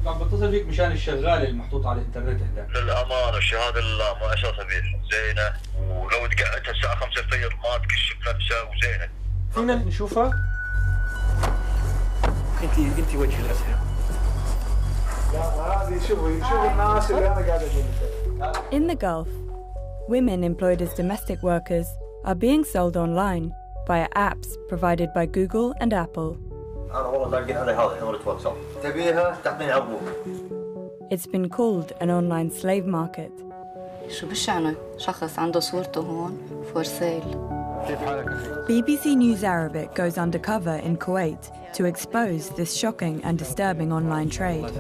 عم بتصل فيك مشان الشغاله المحطوطه على الانترنت عندك. للامانه الشهاده مؤسسه بيه زينه، ولو دققتها الساعه 5 الفجر ما تكشف نفسها وزينه. فينا نشوفها؟ انت وجه الازهر. هذه شوفي الناس اللي انا قاعد اقول. In the Gulf, women employed as domestic workers are being sold online via apps provided by Google and Apple. انا والله لاقين علي هذا نمره واتساب، تبيها تعطيني عبوك. It's been called an online slave market. شو بشأنه؟ شخص عنده صورته هون for sale. BBC News Arabic goes undercover in Kuwait to expose this shocking and disturbing online trade.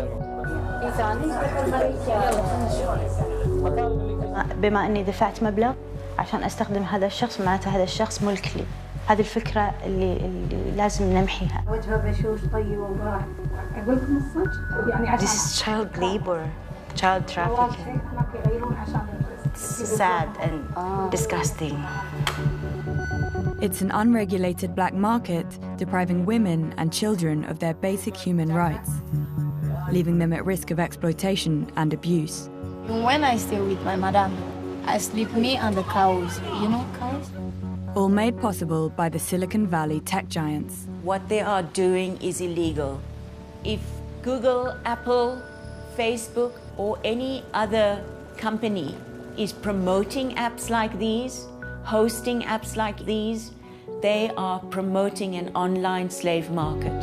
بما أني دفعت مبلغ عشان أستخدم هذا الشخص، معناته هذا الشخص ملك لي. هذه الفكرة اللي لازم نمحيها. وجهه بشوش طيب وراح أقول لكم الصدق يعني This is child labor, child trafficking. It's sad and disgusting. It's an unregulated black market depriving women and children of their basic human rights, leaving them at risk of exploitation and abuse. When I stay with my madam, I sleep me and the cows. You know cows? All made possible by the Silicon Valley tech giants. What they are doing is illegal. If Google, Apple, Facebook, or any other company is promoting apps like these, hosting apps like these, they are promoting an online slave market.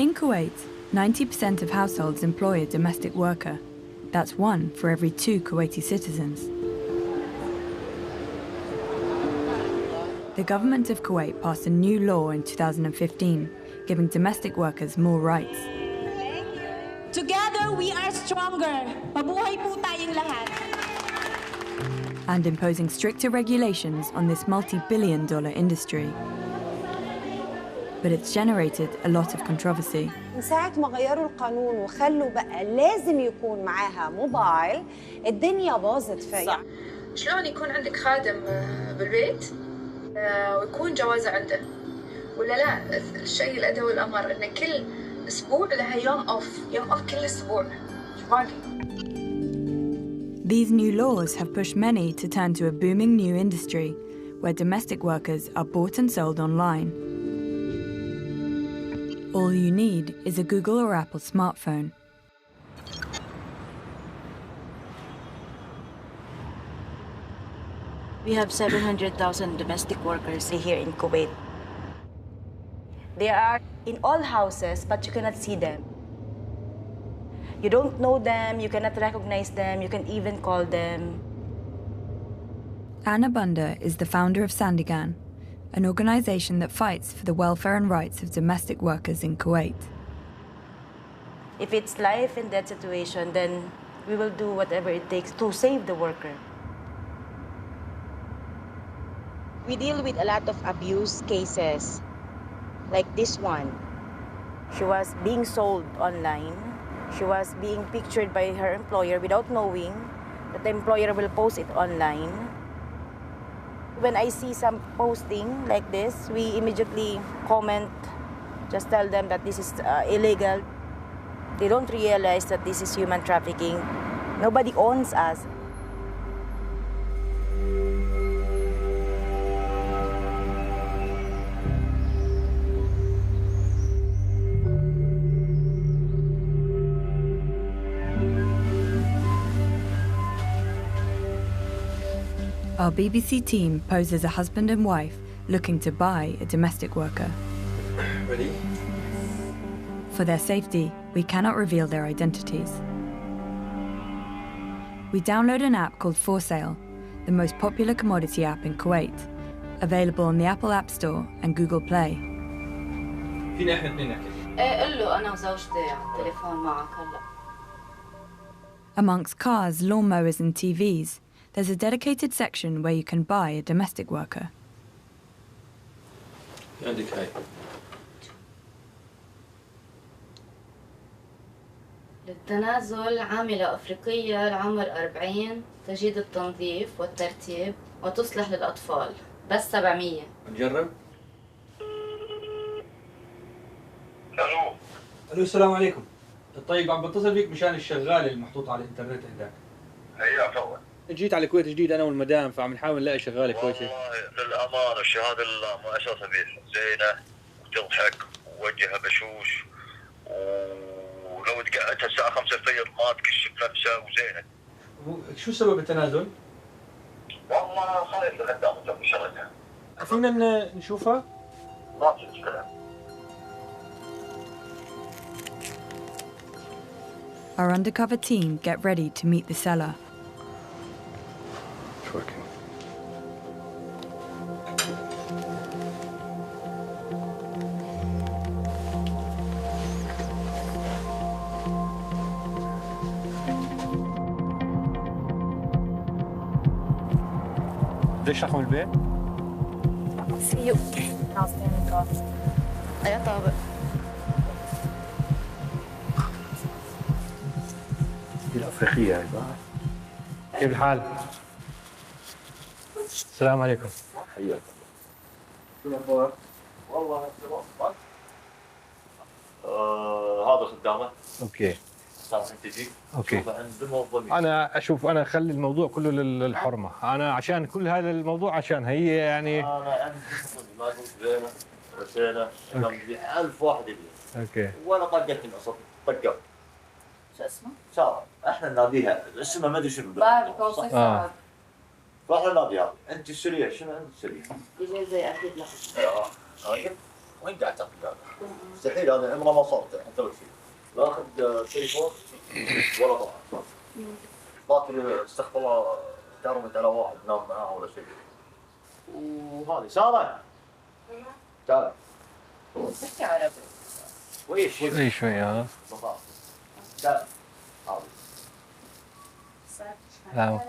In Kuwait, 90% of households employ a domestic worker. That's 1 for every 2 Kuwaiti citizens. The government of Kuwait passed a new law in 2015, giving domestic workers more rights. Together we are stronger. Mabuhay po tayong lahat. And imposing stricter regulations on this multi-billion-dollar industry. But it's generated a lot of controversy. من ساعة ما غيروا القانون وخلوا بقى لازم يكون معاها موبايل، الدنيا باظت فيها. شلون يكون عندك خادم بالبيت ويكون جوازه عنده؟ ولا لا، الشيء الأدهى والأمر إن كل أسبوع لها يوم أوف كل أسبوع. شو باقي؟ These new laws have pushed many to turn to a booming new industry where domestic workers are bought and sold online. All you need is a Google or Apple smartphone. We have 700,000 domestic workers here in Kuwait. They are in all houses, but you cannot see them. You don't know them, you cannot recognize them, you can even call them. Anna Bunda is the founder of Sandigan, an organisation that fights for the welfare and rights of domestic workers in Kuwait. If it's life and death situation, then we will do whatever it takes to save the worker. We deal with a lot of abuse cases, like this one. She was being sold online. She was being pictured by her employer without knowing that the employer will post it online. When I see some posting like this, we immediately comment, just tell them that this is illegal. They don't realize that this is human trafficking. Nobody owns us. Our BBC team pose as a husband and wife looking to buy a domestic worker. Ready? For their safety, we cannot reveal their identities. We download an app called For Sale, the most popular commodity app in Kuwait, available on the Apple App Store and Google Play. فينا احنا اثنين نحكي. قل له انا وزوجتي على التليفون معك هلا. Amongst cars, lawnmowers and TVs, there's a dedicated section where you can buy a domestic worker. عندك هاي. للتنازل عاملة أفريقية العمر 40 تجيد التنظيف والترتيب وتصلح للأطفال بس 700. نجرب. الو. الو السلام عليكم. طيب عم بتصل فيك مشان الشغاله المحطوط على الانترنت عندك. هي تفضل. جيت على الكويت جديد انا والمدام فعم نحاول نلاقي شغاله كويسه. والله للامانه الشهاده لله ما اشرت به، زينه وتضحك ووجهها بشوش، ولو تقعدها الساعه 5 الفجر ما تكشف نفسها وزينه. شو سبب التنازل؟ والله خليت لقدام جنب شغلتها. فينا نشوفها؟ ما في مشكله. Our undercover team get ready to meet the seller. It's working. قديش رقم البيع؟ See you. يا طابق. الأفريقية هاي. كيف الحال؟ السلام عليكم. حياك. شو الأخبار؟ والله هذا خدامك. اوكي. تعرف انت تجي؟ اوكي. عند الموظفين. انا اشوف انا اخلي الموضوع كله للحرمه، انا عشان كل هذا الموضوع عشان هي يعني انا عندي ما قلت زينه رسينا نبيع 1000 واحد يبيع. اوكي. ولا طقتني اصلا طقت. شو اسمه؟ ساره، احنا نناديها اسمها ما ادري شنو. بارك وصيف سعد. فاحنا نناديها انت السريه شنو انت السريه؟ إجازة أكيد لك. طيب وين قاعد تاخذ هذا؟ مستحيل هذا عمره ما صارت انت وش لا اخذ تليفون ولا طبعا. باكر استغفر الله ترمت على واحد نام معاه ولا شيء. وهذه ساره تعال. تحكي عربي. ويش اي شوي ها. تعال. سلام.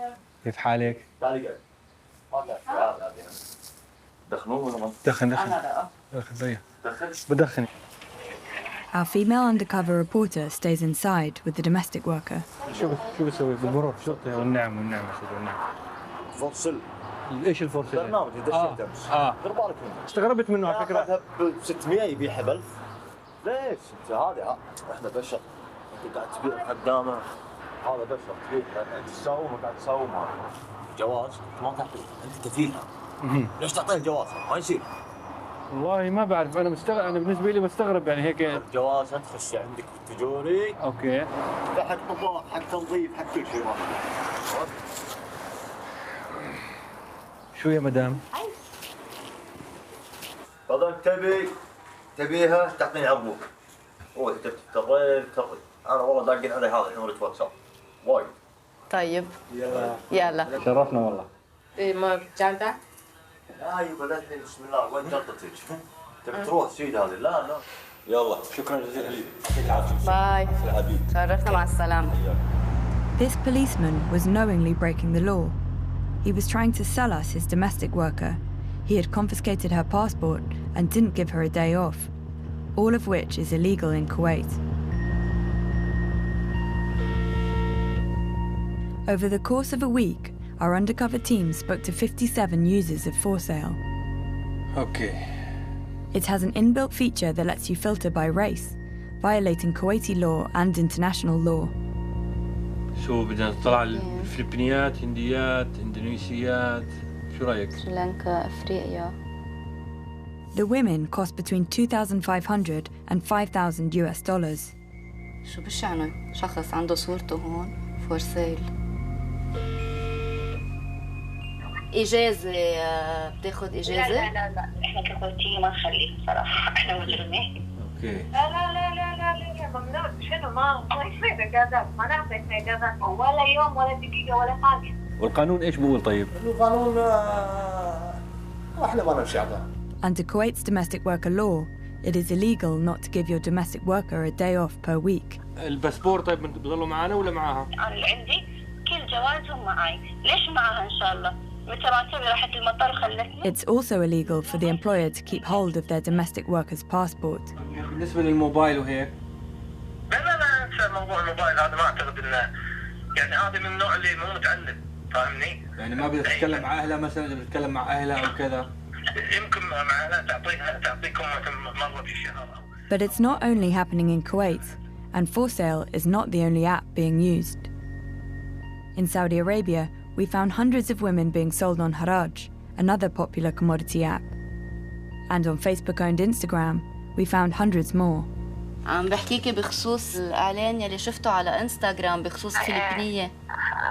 كيف حالك؟ تعالي قاعد. ما تعال دخنوه ولا ما؟ دخن أنا لا. دخن بدخن. Our female undercover reporter stays inside with the domestic worker. شو بسوي بالمرور شرطه والنعم فصل. ايش الفرصه؟ برنامج دشيت امس. دير بالك منه. استغربت منه على فكره. ب 600 يبيعها ب 1000. ليش؟ انت هذه احنا بشر. انت قاعد تبيع خدامه. هذا بشر تبيع انت تساوم قاعد تساوم جواز ما تعطيه انت كفيلها. ليش تعطيه الجواز؟ ما يصير. والله ما بعرف انا مستغرب، انا بالنسبه لي بستغرب يعني هيك. الجواز تخش عندك بالتجوري. اوكي. حق طباخ حق تنظيف حق كل شيء. شو يا مدام؟ فضل تبيها تعطيني عربوك. هو انت تضطري انا والله داقين علي هذا نمرة واتساب وايد. طيب. يلا. شرفنا والله. إيه ما جانتا؟ لا يبا لا الحين بسم الله وين جنطتك؟ تبي تروح سيد هذه؟ لا يلا شكرا جزيلا يعطيك العافيه. باي. حبيبي. شرفنا مع السلامة. This policeman was knowingly breaking the law. He was trying to sell us his domestic worker. He had confiscated her passport and didn't give her a day off, all of which is illegal in Kuwait. Over the course of a week, our undercover team spoke to 57 users of For Sale. Okay. It has an inbuilt feature that lets you filter by race, violating Kuwaiti law and international law. شو بدنا نطلع الفلبينيات، هنديات، اندونيسيات، شو رايك؟ سريلانكا، افريقيا. The women cost between $2,500 and $5,000. شو بشأنه؟ شخص عنده صورته هون فور سيل. إجازة بتاخد إجازة؟ لا احنا ككويتية ما نخليه صراحة احنا مجرمين. اوكي. لا ممنوع شنو ما يصير اجازات ما نعطي احنا اجازات ولا يوم ولا دقيقة ولا حاجة. والقانون ايش بقول طيب؟ القانون احنا ما نمشي عليه. Under Kuwait's domestic worker law, it is illegal not to give your domestic worker a day off per week. الباسبور طيب بضلوا معنا ولا معاها؟ أنا اللي عندي كل جوازهم معي، ليش معاها إن شاء الله؟ متى ما تبي راحت المطار خلتني. It's also illegal for the employer to keep hold of their domestic worker's passport. بالنسبة للموبايل وهيك؟ لا موضوع الموبايل هذا ما اعتقد انه يعني هذا من النوع اللي مو متعلم، فاهمني؟ يعني ما بدها تتكلم مع اهلها مثلا، اذا بتتكلم مع اهلها او كذا يمكن مع اهلها تعطيكم مره في الشهر. But it's not only happening in Kuwait, and For Sale is not the only app being used. In Saudi Arabia, we found hundreds of women being sold on Haraj, another popular commodity app. And on Facebook and Instagram, we found hundreds more. عم بحكيكي بخصوص الإعلان يلي شفته على إنستغرام بخصوص فلبينية.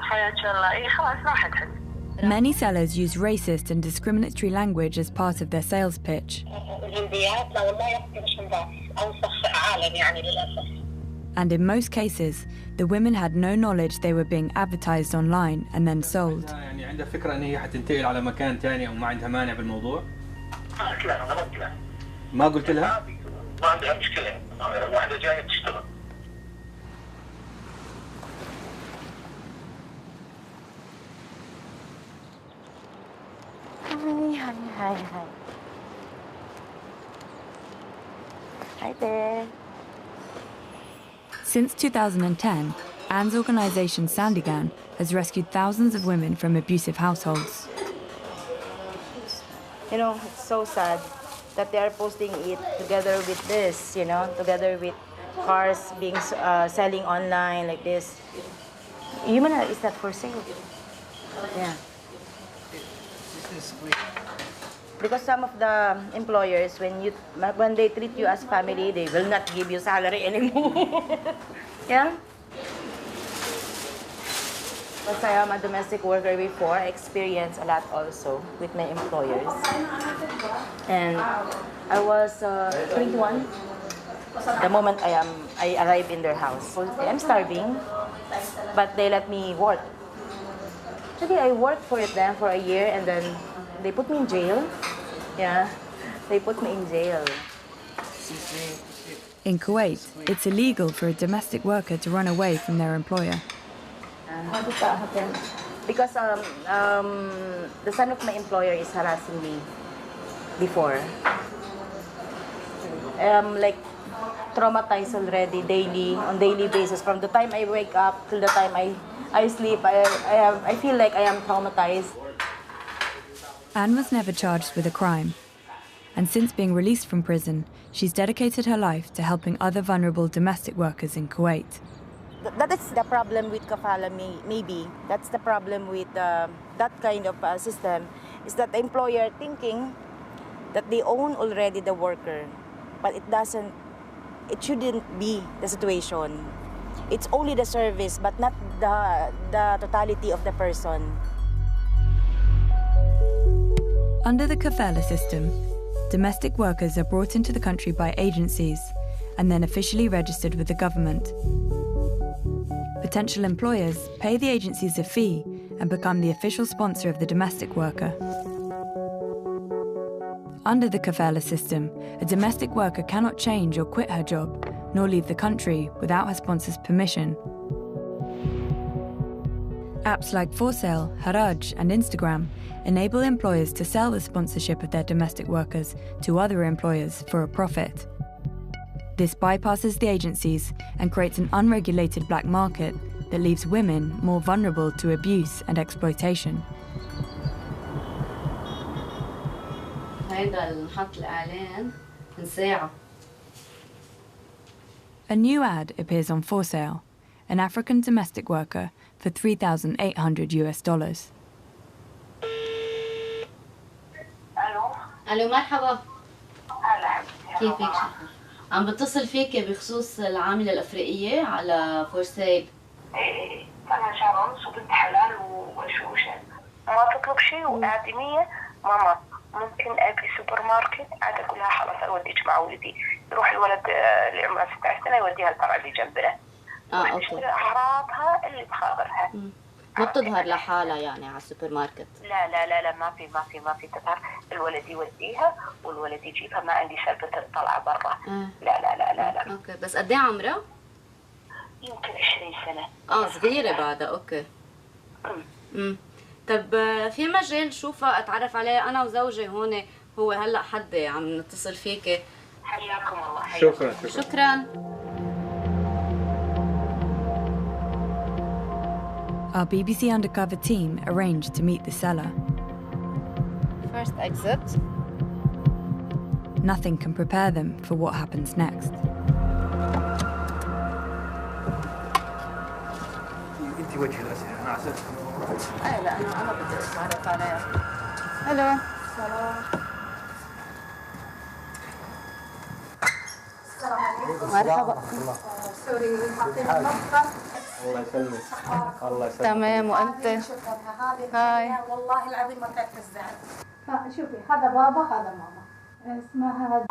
حياك الله. إيه خلاص راحت حد. Many sellers use racist and discriminatory language as part of their sales pitch. الهنديات لا والله مش نظاف، أوسخ عالم يعني للأسف. And in most cases, the women had no knowledge they were being advertised online and then sold. يعني عندها فكرة ان هي حتنتقل على مكان ثاني او ما عندها مانع بالموضوع؟ لا انا قلت لها. ما قلت لها؟ ما عندها مشكلة، واحدة جاية تشتغل. Hi there. Since 2010, Anne's organisation Sandigan has rescued thousands of women from abusive households. You know, it's so sad that they are posting it together with this, you know, together with cars being selling online like this. Yumana is that for sale? Yeah. Because some of the employers, when they treat you as family, they will not give you salary anymore. Yeah. Because I am a domestic worker before, I experienced a lot also with my employers. And I was 21 the moment I arrived in their house. I'm starving, but they let me work. Actually, I worked for them for a year and then they put me in jail. Yeah, they put me in jail. In Kuwait, it's illegal for a domestic worker to run away from their employer. How did that happen? Because the son of my employer is harassing me before. Like traumatized already on daily basis. From the time I wake up till the time I sleep, I feel like I am traumatized. Anne was never charged with a crime. And since being released from prison, she's dedicated her life to helping other vulnerable domestic workers in Kuwait. That is the problem with kafala, maybe. That's the problem with that kind of system, is that the employer thinking that they own already the worker, but it shouldn't be the situation. It's only the service, but not the totality of the person. Under the kafala system, domestic workers are brought into the country by agencies and then officially registered with the government. Potential employers pay the agencies a fee and become the official sponsor of the domestic worker. Under the kafala system, a domestic worker cannot change or quit her job, nor leave the country without her sponsor's permission. Apps like For Sale, Haraj, and Instagram enable employers to sell the sponsorship of their domestic workers to other employers for a profit. This bypasses the agencies and creates an unregulated black market that leaves women more vulnerable to abuse and exploitation. A new ad appears on For Sale, an African domestic worker for $3,800. الو مرحبا. هلا كيفك؟ عم بتصل فيك بخصوص العاملة الأفريقية على فور سيل. ايه انا شارونس وبنت حلال وشوشة. ما تطلب شيء وآدمية ماما ممكن ابي سوبر ماركت عاد اقول لها خلاص اوديك مع ولدي. يروح الولد اللي عمره 16 سنة يوديها الفرع اللي جنبنا. اوكي. اعراضها اللي تخابرها. ما بتظهر لحالها يعني على السوبر ماركت؟ لا لا لا لا ما في تظهر. الولد يوديها والولد يجيبها. ما عندي سالفة الطلعة برا. لا لا لا لا لا. اوكي بس قد ايه عمرها؟ يمكن 20 سنة. صغيرة بعدها. اوكي. طب في مجال شوفها اتعرف عليه انا وزوجي هون. هو هلا حد عم نتصل فيكي. حياكم الله. شكرا. شكرا. Our BBC undercover team arranged to meet the seller. First exit. Nothing can prepare them for what happens next. انت وجه الاسئله انا عسلت. اي لا انا بدي اتعرف عليها. الو. مرحبا. سوري حاطين المطبخ. الله يسلمك. الله يسلمك. تمام وانت؟ هاي. والله العظيم ما تعرف الزعل. شوفي هذا بابا هذا ماما. اسمها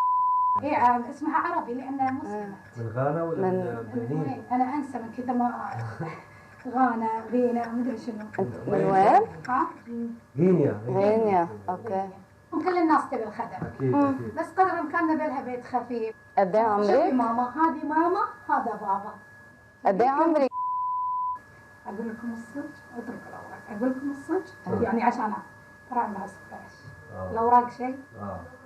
اسمها عربي لانها مسلمه. من غانا ولا من وين؟ انا انسى من كذا ما غانا غينا مدري شنو. من وين؟ ها؟ غينيا. اوكي. كل الناس تبي الخدم. اكيد. بس قدر الامكان نبي لها بيت خفيف. قد ايه عمرك؟ شوفي ماما هذه ماما هذا بابا. قد ايه عمرك؟ اقول لكم الصدق اترك الاوراق. اقول لكم الصدق يعني عشان ترى عمرها 16. الاوراق شيء.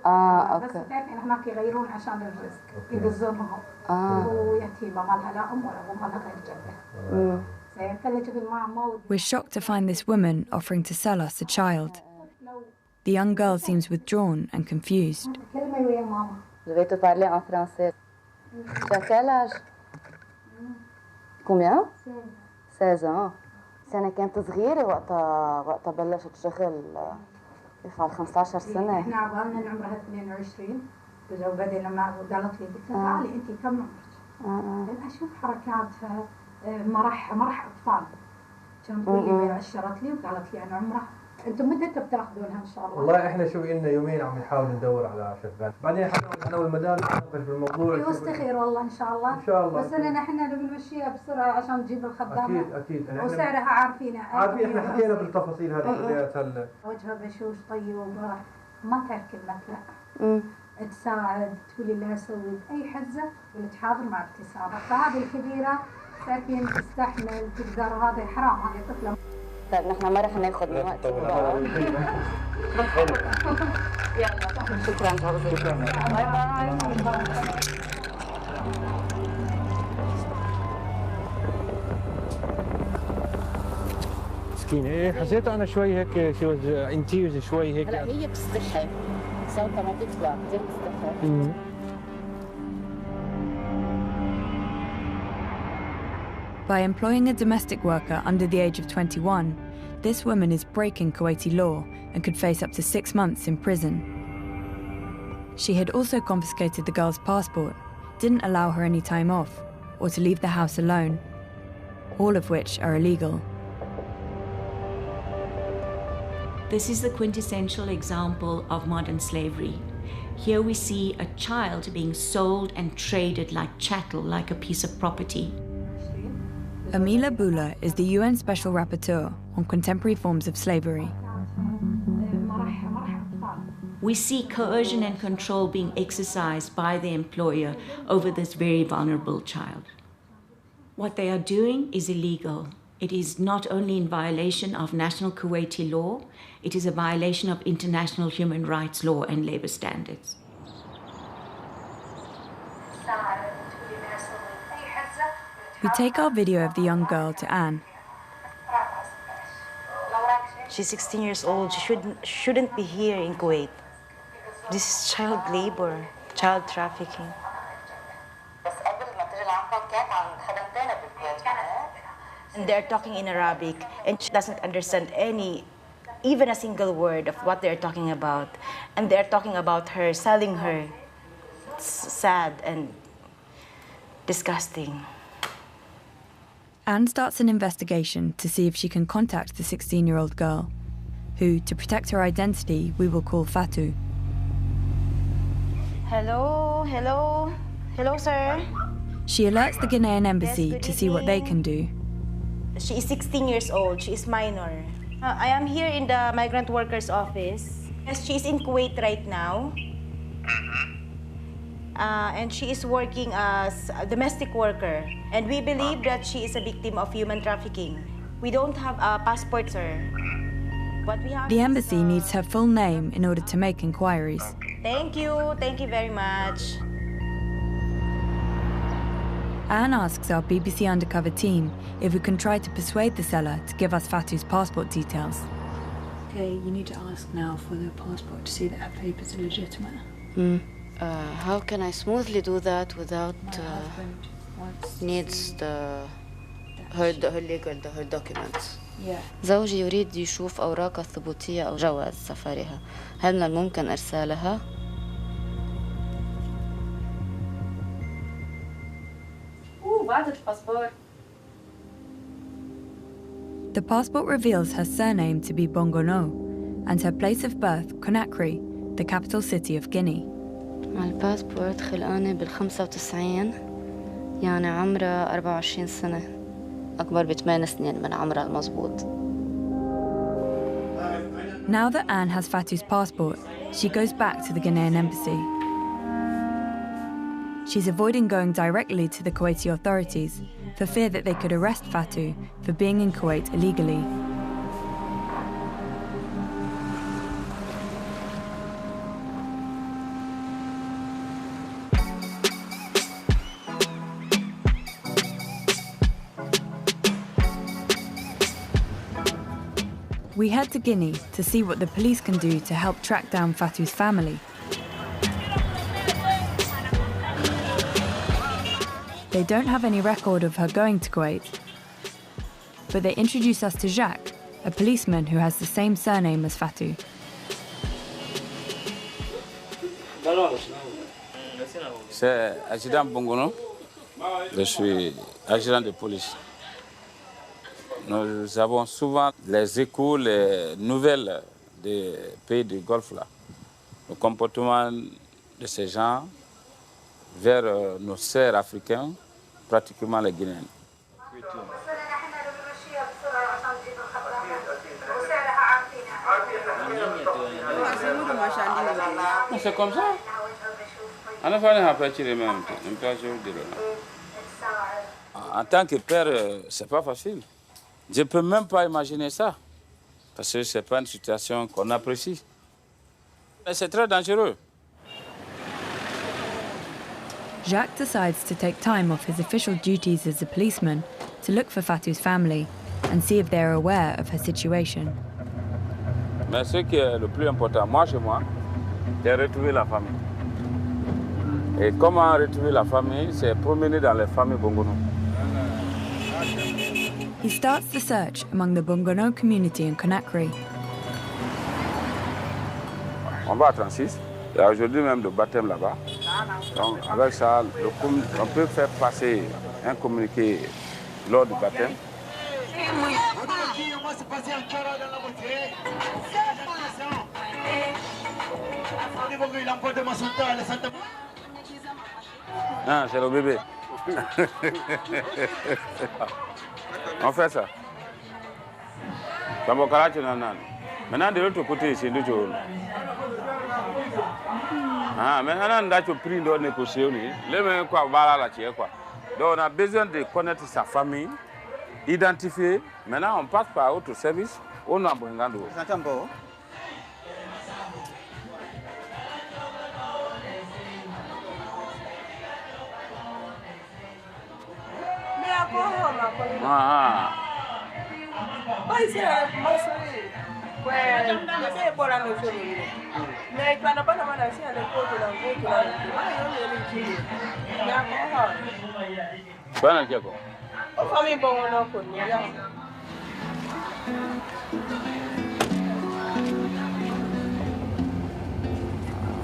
اوكي. بس تعرفين هناك يغيرون عشان الرزق يدزونهم. ويتيمه ما لها لا ام ولا ابو ما لها غير جده. زين خلي تشوفي ماما. We're shocked to find this woman offering to sell us a child. The young girl seems withdrawn and confused. كلمه ويا ماما. Je vais te parler en français. Tu as quel âge? Combien? 16 ans. أنا كانت صغيرة وقتها بلشت شغل يفعل 15 سنة. احنا عقبالنا ان عمرها 22 وبعدين لما قالت لي قلت لها تعالي انت كم عمرك؟ اشوف حركاتها مرح اطفال. كان تقول لي عشرت لي وقالت لي انا عمرها. انتم متى بتاخذونها ان شاء الله؟ والله احنا شو لنا يومين عم نحاول ندور على شغال، بعدين حنقعد انا والمدام نناقش بالموضوع. يستخير والله ان شاء الله. ان شاء الله. بس اننا احنا نبي نمشيها بسرعه عشان نجيب الخدامه. اكيد. وسعرها عارفينها. عارفين احنا حكينا بالتفاصيل هذه كلياتها. وجهها بشوش طيب ومرح ما تعرف كلمه لا. تساعد تقولي لا اسوي اي حزه ولا تحاضر مع ابتسامه. فهذه الكبيره تعرفين تستحمل تقدر. هذا حرام هذه طفله. طيب نحن ما رح ناخذ من وقت بعض. يلا شكرا. باي باي. مسكينة. ايه حسيت انا شوي هيك شو انتيوز شوي هيك. هلا هي بتستحي صوتها ما بتطلع كثير بتستحي. By employing a domestic worker under the age of 21, this woman is breaking Kuwaiti law and could face up to 6 months in prison. She had also confiscated the girl's passport, didn't allow her any time off, or to leave the house alone, all of which are illegal. This is the quintessential example of modern slavery. Here we see a child being sold and traded like chattel, like a piece of property. Amila Bula is the UN Special Rapporteur on contemporary forms of slavery. We see coercion and control being exercised by the employer over this very vulnerable child. What they are doing is illegal. It is not only in violation of national Kuwaiti law, it is a violation of international human rights law and labor standards. We take our video of the young girl to Anne. She's 16 years old. She shouldn't be here in Kuwait. This is child labor, child trafficking. And they're talking in Arabic, and she doesn't understand even a single word of what they're talking about. And they're talking about her, selling her. It's sad and disgusting. Anne starts an investigation to see if she can contact the 16-year-old girl, who, to protect her identity, we will call Fatu. Hello, sir. She alerts the Ghanaian embassy to see what they can do. She is 16 years old. She is minor. I am here in the migrant workers office. Yes, she is in Kuwait right now. And she is working as a domestic worker. And we believe that she is a victim of human trafficking. We don't have a passport, sir. What we have The embassy needs her full name in order to make inquiries. Thank you very much. Anne asks our BBC undercover team if we can try to persuade the seller to give us Fatou's passport details. Okay, you need to ask now for the passport to see that her papers are legitimate. How can I smoothly do that without needs her documents? زوجي يريد يشوف أوراقها الثبوتية أو جواز سفرها. هل من الممكن إرسالها؟ بعد الباسبور. The passport reveals her surname to be Bongono and her place of birth Conakry, the capital city of Guinea. الباسبورت خلقانة بال95 يعني عمرها 24 سنة أكبر ب8 سنين من عمرها المضبوط. Now that Anne has Fatou's passport, she goes back to the Ghanaian embassy. She's avoiding going directly to the Kuwaiti authorities for fear that they could arrest Fatou for being in Kuwait illegally. We head to Guinea to see what the police can do to help track down Fatou's family. They don't have any record of her going to Kuwait, but they introduce us to Jacques, a policeman who has the same surname as Fatou. C'est adjudant Bongono. Je suis adjudant de police. Nous avons souvent les échos, les nouvelles des pays du Golfe là. Le comportement de ces gens vers nos sœurs africains, pratiquement les Guinéens. C'est comme ça. En tant que père, c'est pas facile. Je peux même pas imaginer ça, parce que c'est pas une situation qu'on apprécie. Mais c'est très dangereux. Jacques decides to take time off his official duties as a policeman to look for Fatou's family and see if they're aware of her situation. Mais ce qui est le plus important, moi chez moi, c'est retrouver la famille. Et comment retrouver la famille, c'est promener dans les familles Bongono. He starts the search among the Bongono community in Conakry. On va à 36. Il y a aujourd'hui même le baptême là-bas. Donc avec ça, on peut faire passer un communiqué lors du baptême. Ah, c'est le bébé. On fait ça. Maintenant, de l'autre côté, c'est nous. Ah, maintenant, on a pris de négocier. Donc, on a besoin de connaître sa famille, identifier. Maintenant, on passe par autre service. On a besoin de.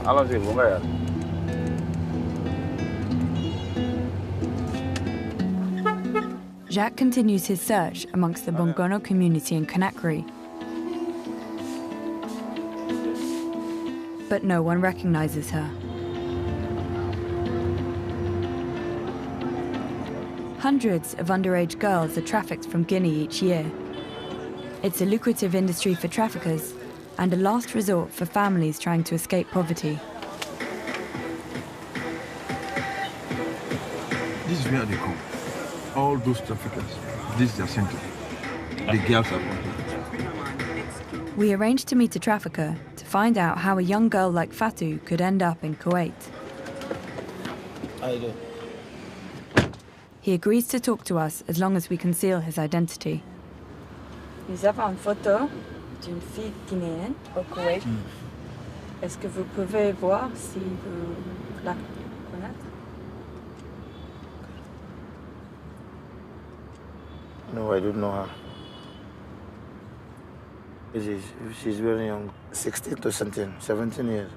Allons-y, bon gars. Jacques continues his search amongst the Bongono community in Conakry. But no one recognizes her. Hundreds of underage girls are trafficked from Guinea each year. It's a lucrative industry for traffickers and a last resort for families trying to escape poverty. This is where they come. All those traffickers, this is their center. The girls are wanted. We arranged to meet a trafficker to find out how a young girl like Fatou could end up in Kuwait. How you doing? He agrees to talk to us as long as we conceal his identity. Nous avons une photo d'une fille guinéenne au Koweït. Est-ce que vous pouvez voir si vous la connaissez? No, I don't know her. She's very young, 16 to 17 years.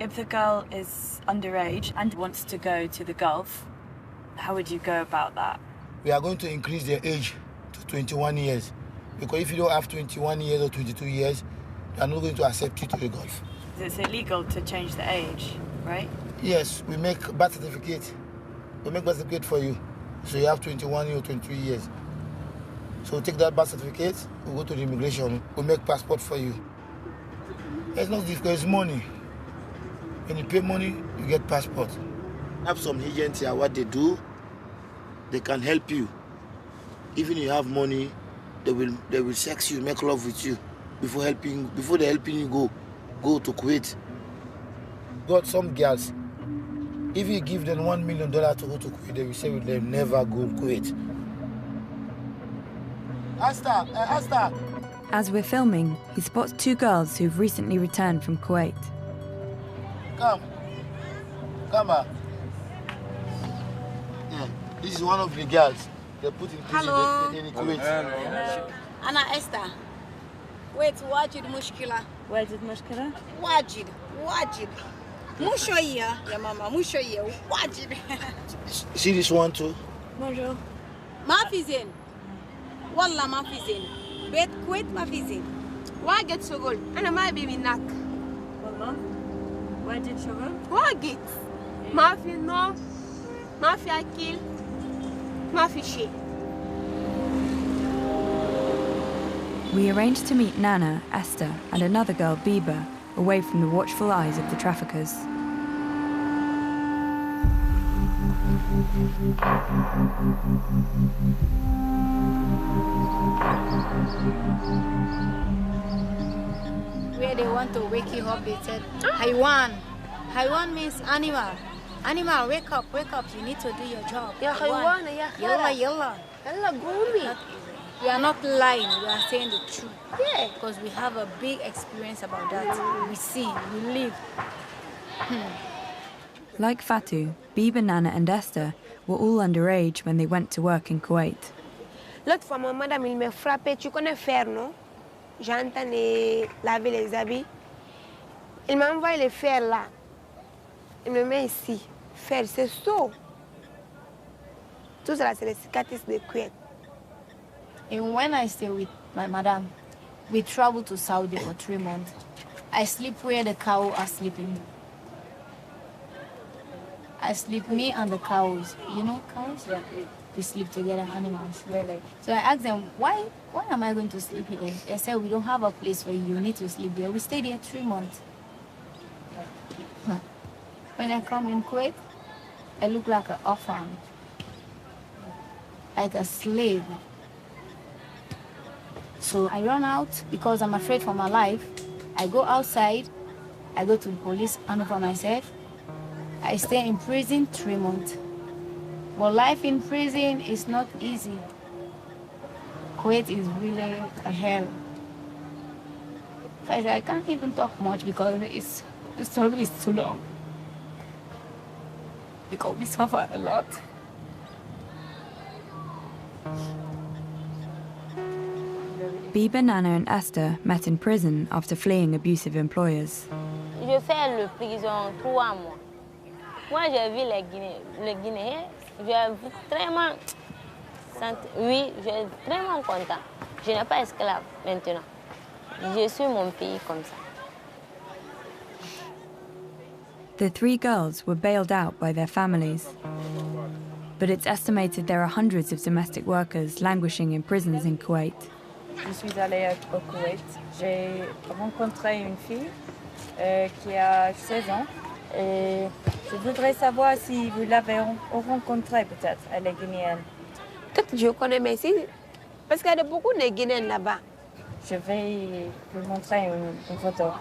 If the girl is underage and wants to go to the Gulf, how would you go about that? We are going to increase their age to 21 years. Because if you don't have 21 years or 22 years, they are not going to accept you to the Gulf. It's illegal to change the age, right? Yes, we make birth certificate. We make birth certificate for you. So you have 21 or 23 years. So take that birth certificate, we go to the immigration, we make passport for you. It's not difficult, it's money. When you pay money, you get passport. Have some agents here, what they do, they can help you. Even if you have money, they will sex you, make love with you before they're helping you go to Kuwait. Got some girls, if you give them $1 million to go to Kuwait, they will say they'll never go to Kuwait. Asta! As we're filming, he spots two girls who've recently returned from Kuwait. Come back. Yeah, this is one of the girls they put in prison in Kuwait. أنا أستا. Wait, واجد مشكلة. واجد مشكلة؟ واجد. مو شوية يا ماما مو شوية واجد. See this one too? Bonjour. ما في زين. والله ما في زين. بيت كويت ما في زين. واجد شغل. أنا ما أبي منك. والله؟ واجد شغل؟ واجد. ما في نوم. ما في أكل. ما في شيء. We arranged to meet Nana, Esther, and another girl, Biba, away from the watchful eyes of the traffickers. Where they want to wake you up, they said, Haywan. Haywan means animal. Animal, wake up, you need to do your job. يا حيوانة يا خالة. يلا. يلا قومي. We are not lying, we are saying the truth. Yeah. Because we have a big experience about that. We see, we live. Like Fatou, Biba, Nana, and Esther were all underage when they went to work in Kuwait. L'autre fois, mon madame, il m'a frappé. Tu connais faire, non? J'entends laver les habits. Il m'a envoyé les fers là. Il me met ici. Fer, c'est chaud. Tout ça, c'est les cicatrices de Kuwait. And when I stay with my madam, we travel to Saudi for 3 months. I sleep where the cow are sleeping. I sleep, me and the cows. You know cows? Yeah. We sleep together, animals. Really? So I asked them, why am I going to sleep here? They said, we don't have a place for you. You need to sleep there. We stayed there 3 months. When I come in Kuwait, I look like an orphan. Like a slave. So I run out because I'm afraid for my life. I go outside, I go to the police, hand over myself. I stay in prison 3 months. But life in prison is not easy. Kuwait is really a hell. I can't even talk much because the story is too long. Because we suffer a lot. Biba, Nana, and Esther met in prison after fleeing abusive employers. Je fais le prison 3 mois. Moi, j'ai vu les Guinéens, j'ai vraiment content. Je n'ai pas esclave maintenant. Je suis mon pays comme ça. The 3 girls were bailed out by their families. But it's estimated there are hundreds of domestic workers languishing in prisons in Kuwait. Je suis allée au Koweït. J'ai rencontré une fille qui a 16 ans. Et je voudrais savoir si vous l'avez rencontrée peut-être. Elle est guinéenne. Peut-être que je connais, mais si... Parce qu'il y a beaucoup de Guinéens là-bas. Je vais vous montrer une photo.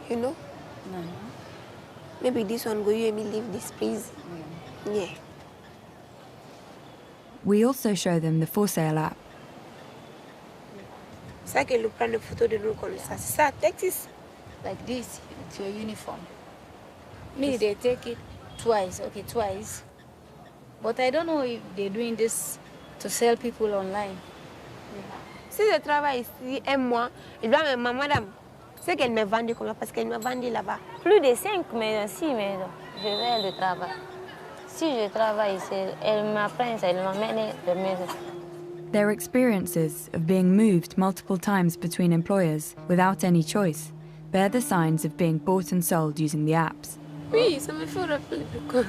You know? Non. maybe this one go you and me leave this, please. Yeah. We also show them the For Sale app. Ça que le prend une photo de nous comme ça. C'est ça, Texas. Like this, it's your uniform. Me, they take it twice, okay, twice. But I don't know if they're doing this to sell people online. Si je travaille ici un mois, il doit me dire, madame, c'est qu'elle me vendait comme ça parce qu'elle me vendait là-bas. Plus de 5 maisons, 6 maisons, je vais le travail. Si je travaille ici, elle m'apprend ça, elle m'amène de maison. Their experiences of being moved multiple times between employers without any choice bear the signs of being bought and sold using the apps. Oui, ça me fait rappeler quoi.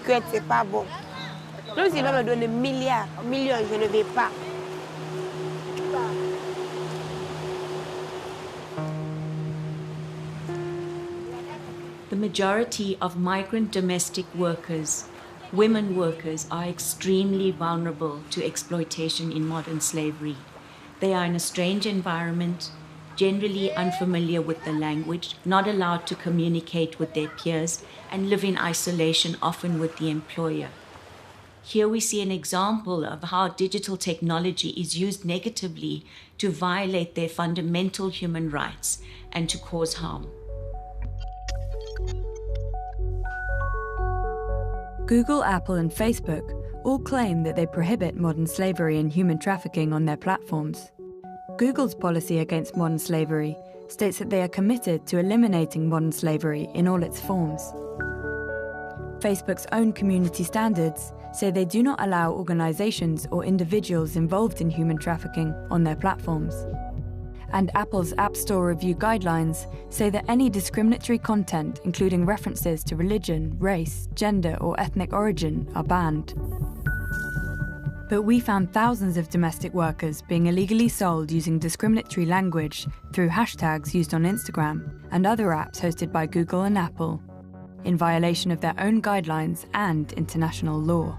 Que c'est pas bon. Même s'il va me donner millions, je ne vais pas. The majority of migrant domestic workers, women workers, are extremely vulnerable to exploitation in modern slavery. They are in a strange environment, generally unfamiliar with the language, not allowed to communicate with their peers, and live in isolation, often with the employer. Here we see an example of how digital technology is used negatively to violate their fundamental human rights and to cause harm. Google, Apple, and Facebook all claim that they prohibit modern slavery and human trafficking on their platforms. Google's policy against modern slavery states that they are committed to eliminating modern slavery in all its forms. Facebook's own community standards say they do not allow organizations or individuals involved in human trafficking on their platforms. And Apple's App Store review guidelines say that any discriminatory content, including references to religion, race, gender, or ethnic origin, are banned. But we found thousands of domestic workers being illegally sold using discriminatory language through hashtags used on Instagram and other apps hosted by Google and Apple, in violation of their own guidelines and international law.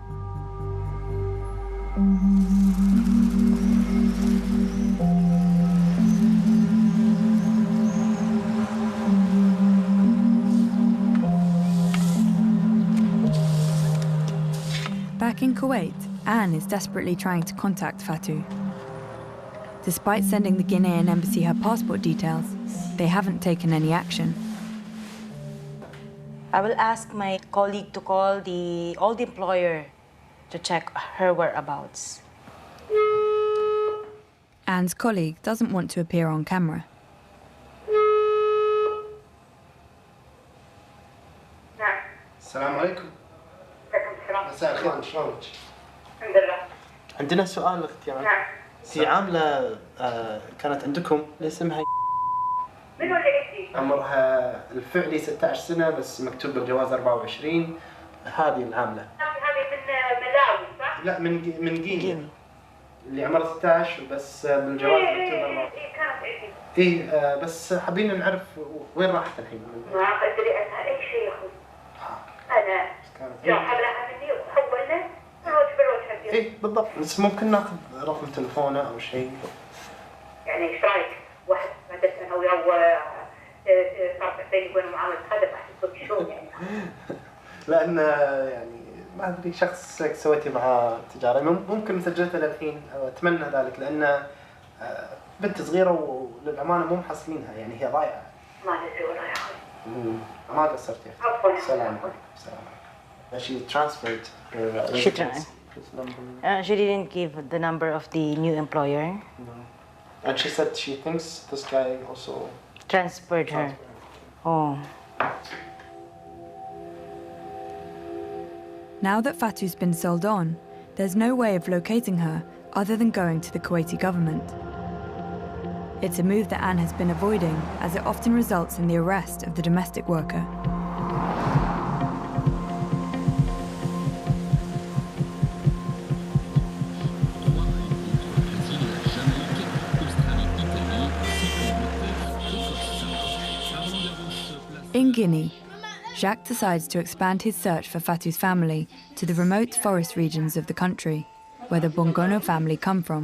Back in Kuwait, Anne is desperately trying to contact Fatou. Despite sending the Ghanaian embassy her passport details, they haven't taken any action. I will ask my colleague to call the old employer to check her whereabouts. Anne's colleague doesn't want to appear on camera. السلام عليكم. مساء الخير، شلونك؟ الحمد لله. عندنا سؤال اختي يعني. نعم. في عاملة كانت عندكم اسمها منو اللي عندي؟ عمرها الفعلي 16 سنة بس مكتوب بالجواز 24. هذه العاملة. هذه من ملاوي صح؟ لا من غينيا. اللي عمرها 16 بس بالجواز مكتوب 24. كانت عندي. ايه بس حابين نعرف وين راحت الحين. ما ادري عنها اي شيء يا اخوي. انا جاء حبلها مني وحولنا الوجه بالوجه. ايه بالضبط، بس ممكن ناخذ رقم تلفونه او شيء. يعني ايش رايك؟ واحد بعد سنه وياه صار بيني وبين معاويه هذا احس شلون يعني. لان يعني ما ادري شخص سويتي معاه تجاره ممكن سجلتها للحين، اتمنى ذلك لان بنت صغيره وللامانه مو محصلينها، يعني هي ضايعه. ما ندري والله يا اخوي. ما قصرت يا اخي. عفوا. السلام عليكم. السلام عليكم. She transferred her شكرا. She didn't give the number of the new employer. No. And she said she thinks this guy also transferred her. Oh. Now that Fatou's been sold on, there's no way of locating her other than going to the Kuwaiti government. It's a move that Anne has been avoiding, as it often results in the arrest of the domestic worker. In Guinea, Jacques decides to expand his search for Fatou's family to the remote forest regions of the country, where the Bongono family come from.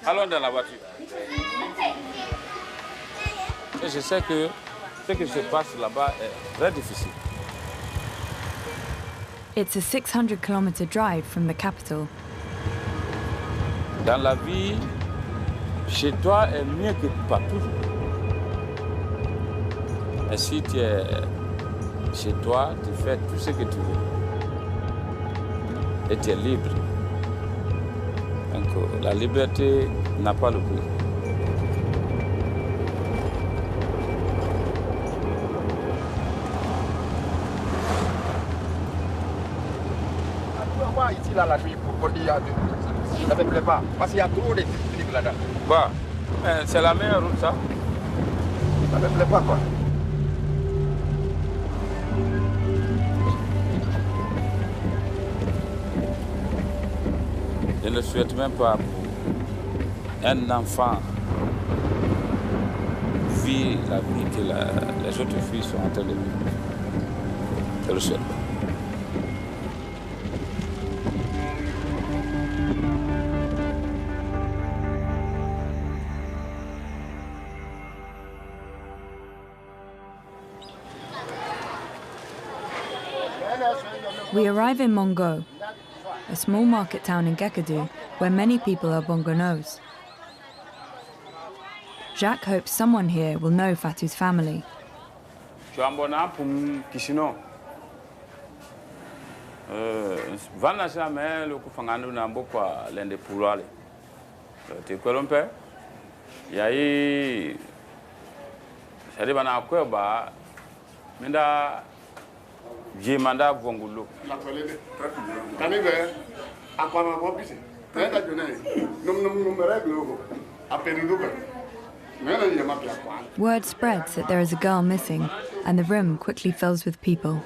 Allons dans la voiture. Et je sais que ce qui se passe là-bas est très difficile. It's a 600-kilometer drive from the capital. Dans la vie, chez toi est mieux que partout. Et si tu es chez toi, tu fais tout ce que tu veux. Et tu es libre. Donc la liberté n'a pas le prix. Ici, là, la nuit, pour dire, ça ne me plaît pas. Parce qu'il y a trop de trucs là-dedans. Bah, c'est la meilleure route, ça. Ça ne me plaît pas, quoi. Je ne souhaite même pas pour un enfant vivre la vie que les autres filles sont en train de vivre. Je le souhaite pas. We arrive in Mongo, a small market town in Gekadu where many people are Bongonos. Jacques hopes someone here will know Fatou's family. Jimanda Vongulo. Word spreads that there is a girl missing, and the room quickly fills with people.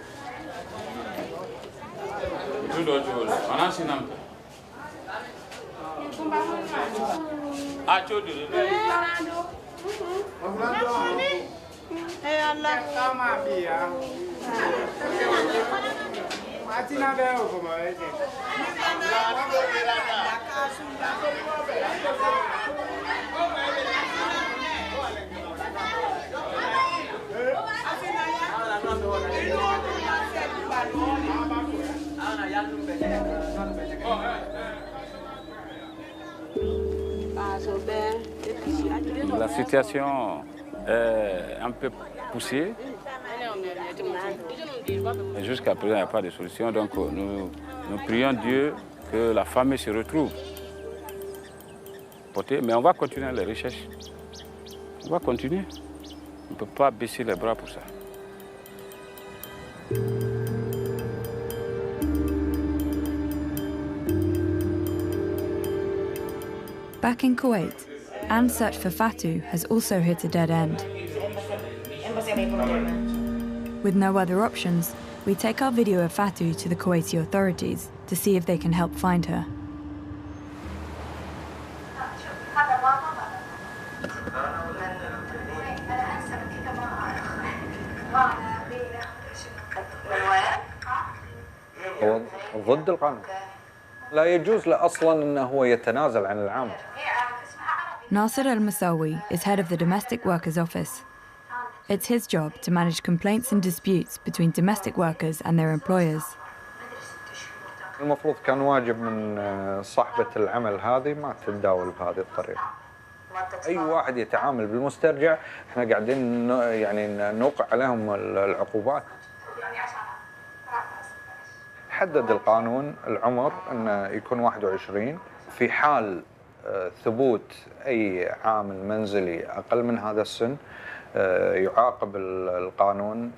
La situation est un peu poussée. Et jusqu'à présent, il n'y a pas de solution. Donc, nous prions Dieu que la famille se retrouve. Mais on va continuer les recherches. On va continuer. On ne peut pas baisser les bras pour ça. Back in Kuwait, Anne's search for Fatou has also hit a dead end. With no other options, we take our video of Fatou to the Kuwaiti authorities to see if they can help find her. هو ضد القانون. لا يجوز له أصلاً أنه هو يتنازل عن العمل. Nasser Al-Masawi is head of the Domestic Workers Office. It's his job to manage complaints and disputes between domestic workers and their employers. المفروض كان واجب من صاحبة العمل هذه ما تتداول بهذه الطريقة. أي واحد يتعامل بالمسترجع احنا قاعدين يعني نوقع عليهم العقوبات. حدد القانون العمر انه يكون 21 في حال ثبوت اي عامل منزلي اقل من هذا السن يعاقب القانون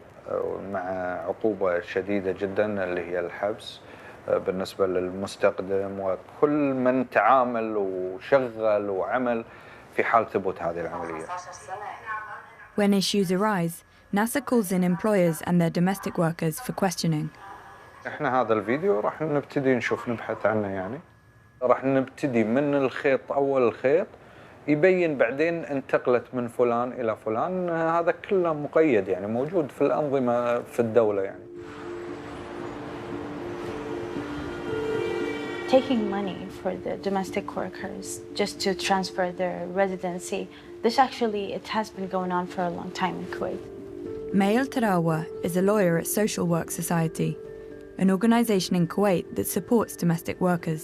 مع عقوبة شديدة جدا اللي هي الحبس بالنسبة للمستخدم وكل من تعامل وشغل وعمل في حال ثبوت هذه العملية. When issues arise, Nasser calls in employers and their domestic workers for questioning. احنا هذا الفيديو راح نبتدي نبحث عنه يعني. راح نبتدي من الخيط اول الخيط يبين بعدين انتقلت من فلان الى فلان هذا كله مقيد يعني موجود في الانظمه في الدوله يعني. taking money for the domestic workers just to transfer their residency. This actually, it has been going on for a long time in Kuwait. May Al-Tarawa is a lawyer at Social Work Society, an organisation in Kuwait that supports domestic workers.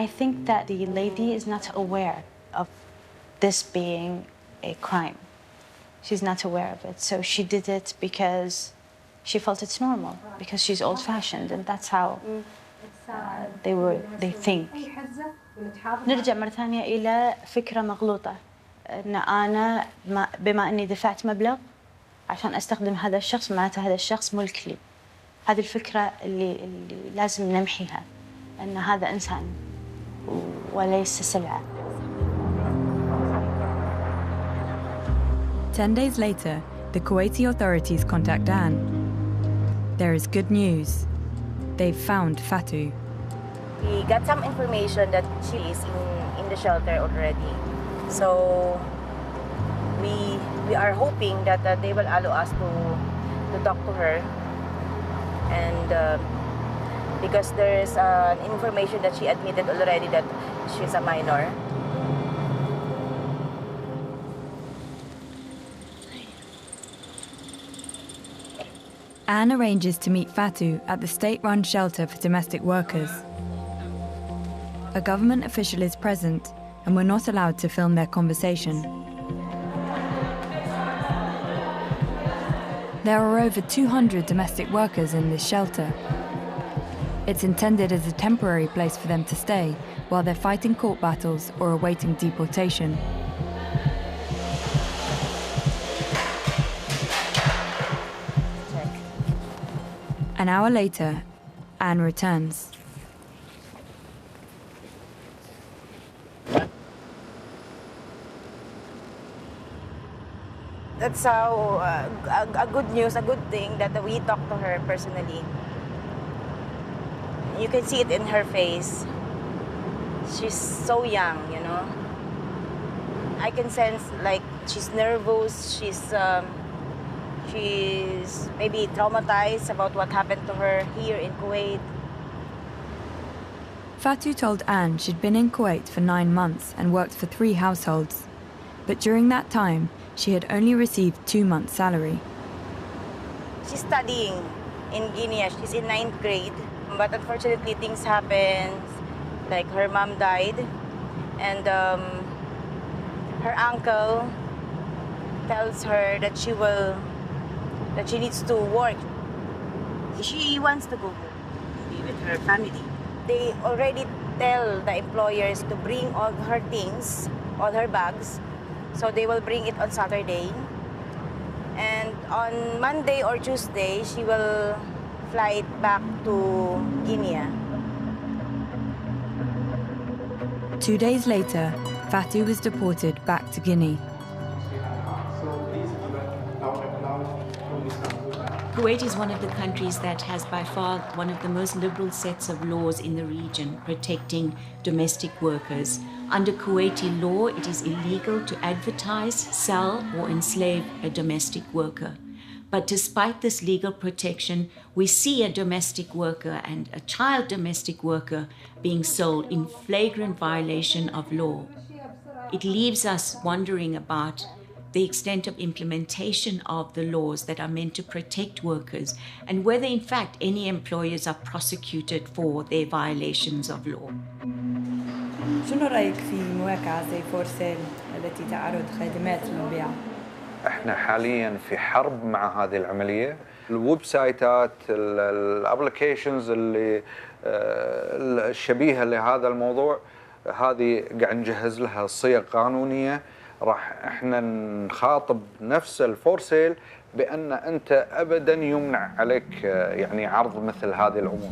I think that the lady is not aware of this being a crime. She's not aware of it. So she did it because she felt it's normal, because she's old-fashioned, and that's how they think. نرجع مرة ثانية إلى فكرة مغلوطة، إن أنا بما إني دفعت مبلغ عشان أستخدم هذا الشخص معناته هذا الشخص ملك لي. هذه الفكرة اللي لازم نمحيها، أن هذا إنسان وليس سلعة. 10 days later, the Kuwaiti authorities contact Anne. There is good news. They've found Fatou. We got some information that she is in the shelter already. So we are hoping that they will allow us to talk to her. And because there is information that she admitted already that she's a minor. Anne arranges to meet Fatou at the state-run shelter for domestic workers. A government official is present, and we're not allowed to film their conversation. There are over 200 domestic workers in this shelter. It's intended as a temporary place for them to stay while they're fighting court battles or awaiting deportation. An hour later, Anne returns. That's how a good news, a good thing that we talked to her personally. You can see it in her face. She's so young, you know. I can sense like she's nervous, she's maybe traumatized about what happened to her here in Kuwait. Fatou told Anne she'd been in Kuwait for 9 months and worked for 3 households. But during that time, she had only received 2 months' salary. She's studying in Guinea. She's in 9th grade. But unfortunately, things happened. Like her mom died. And her uncle tells her that she needs to work. She wants to go be with her family. They already tell the employers to bring all her things, all her bags, so they will bring it on Saturday. And on Monday or Tuesday, she will fly back to Guinea. 2 days later, Fatou was deported back to Guinea. Kuwait is one of the countries that has by far one of the most liberal sets of laws in the region protecting domestic workers. Under Kuwaiti law, it is illegal to advertise, sell, or enslave a domestic worker. But despite this legal protection, we see a domestic worker and a child domestic worker being sold in flagrant violation of law. It leaves us wondering about the extent of implementation of the laws that are meant to protect workers and whether in fact any employers are prosecuted for their violations of law. شنو رأيك في مواقع زي فورسيل التي تعرض خدمات للبيع؟ احنا حاليا في حرب مع هذه العملية. الويب سايتات، الابلكيشنز اللي الشبيهة لهذا الموضوع، هذه قاعد نجهز لها صيغ قانونية. راح احنا نخاطب نفس الفورسيل بأن أنت أبداً يمنع عليك يعني عرض مثل هذه الأمور.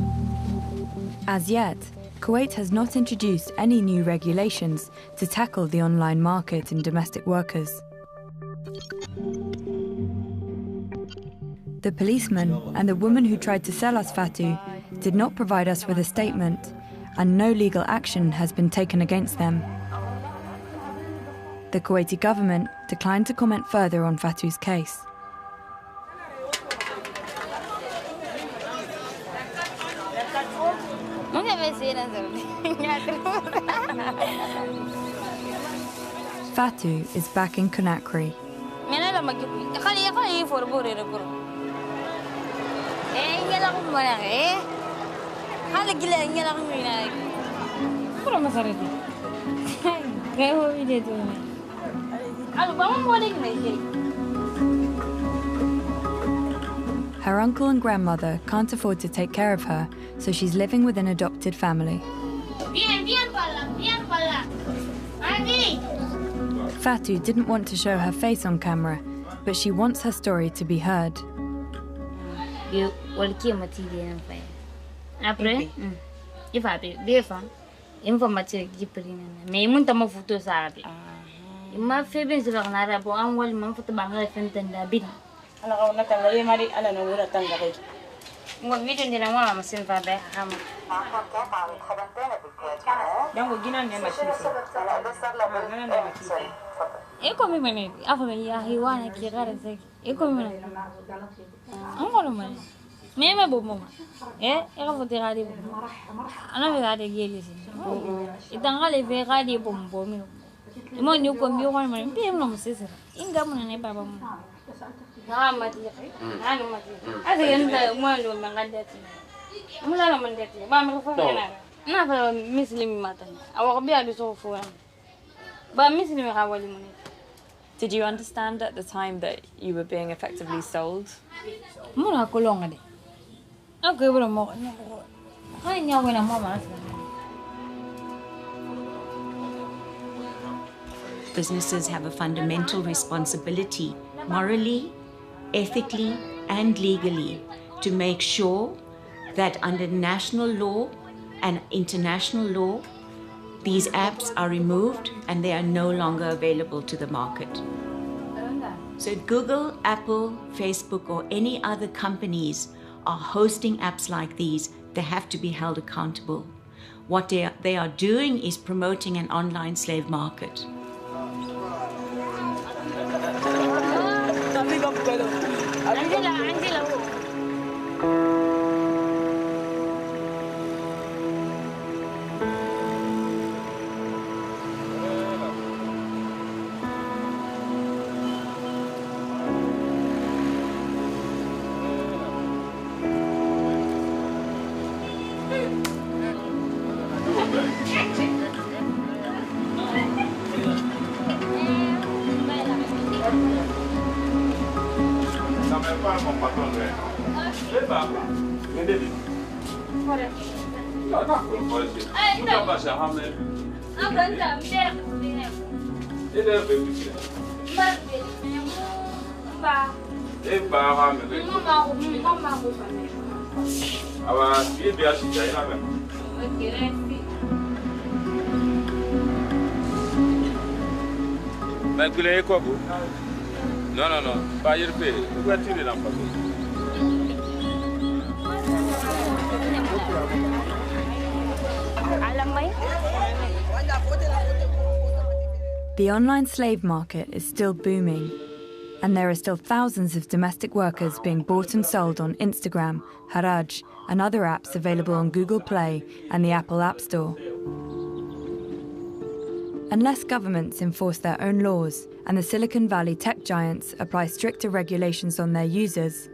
As yet, Kuwait has not introduced any new regulations to tackle the online market in domestic workers. The policeman and the woman who tried to sell us Fatou did not provide us with a statement, and no legal action has been taken against them. The Kuwaiti government declined to comment further on Fatou's case. Fatou is back in Conakry. Her uncle and grandmother can't afford to take care of her, so she's living with an adopted family. Fatou didn't want to show her face on camera, but she wants her story to be heard. Did you understand at the time that you were being effectively sold? Businesses have a fundamental responsibility, morally, ethically, and legally, to make sure that under national law and international law, these apps are removed and they are no longer available to the market. So if Google, Apple, Facebook, or any other companies are hosting apps like these, they have to be held accountable. What they are doing is promoting an online slave market. Non, pas y refaire. Vous pouvez tirer l'emploi. The online slave market is still booming, and there are still thousands of domestic workers being bought and sold on Instagram, Haraj, and other apps available on Google Play and the Apple App Store. Unless governments enforce their own laws and the Silicon Valley tech giants apply stricter regulations on their users,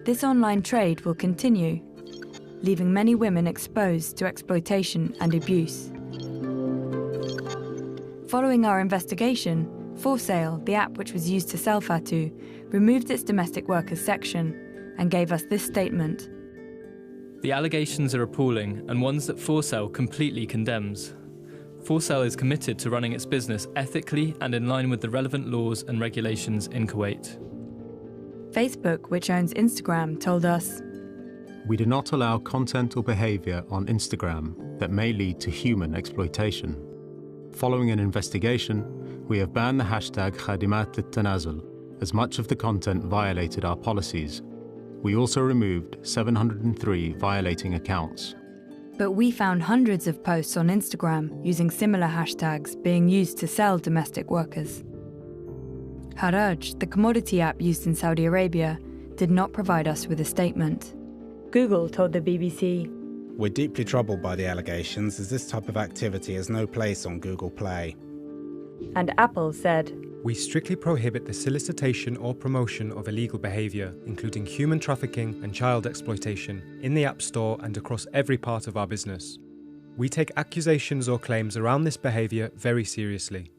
this online trade will continue, leaving many women exposed to exploitation and abuse. Following our investigation, For Sale, the app which was used to sell Fatou, removed its domestic workers section and gave us this statement. The allegations are appalling and ones that For Sale completely condemns. For Sale is committed to running its business ethically and in line with the relevant laws and regulations in Kuwait. Facebook, which owns Instagram, told us, "We do not allow content or behaviour on Instagram that may lead to human exploitation. Following an investigation, we have banned the hashtag Khadimat al-Tanazul, as much of the content violated our policies. We also removed 703 violating accounts." But we found hundreds of posts on Instagram using similar hashtags being used to sell domestic workers. Haraj, the commodity app used in Saudi Arabia, did not provide us with a statement. Google told the BBC, We're deeply troubled by the allegations, as this type of activity has no place on Google Play. And Apple said, "We strictly prohibit the solicitation or promotion of illegal behaviour, including human trafficking and child exploitation, in the App Store and across every part of our business. We take accusations or claims around this behaviour very seriously.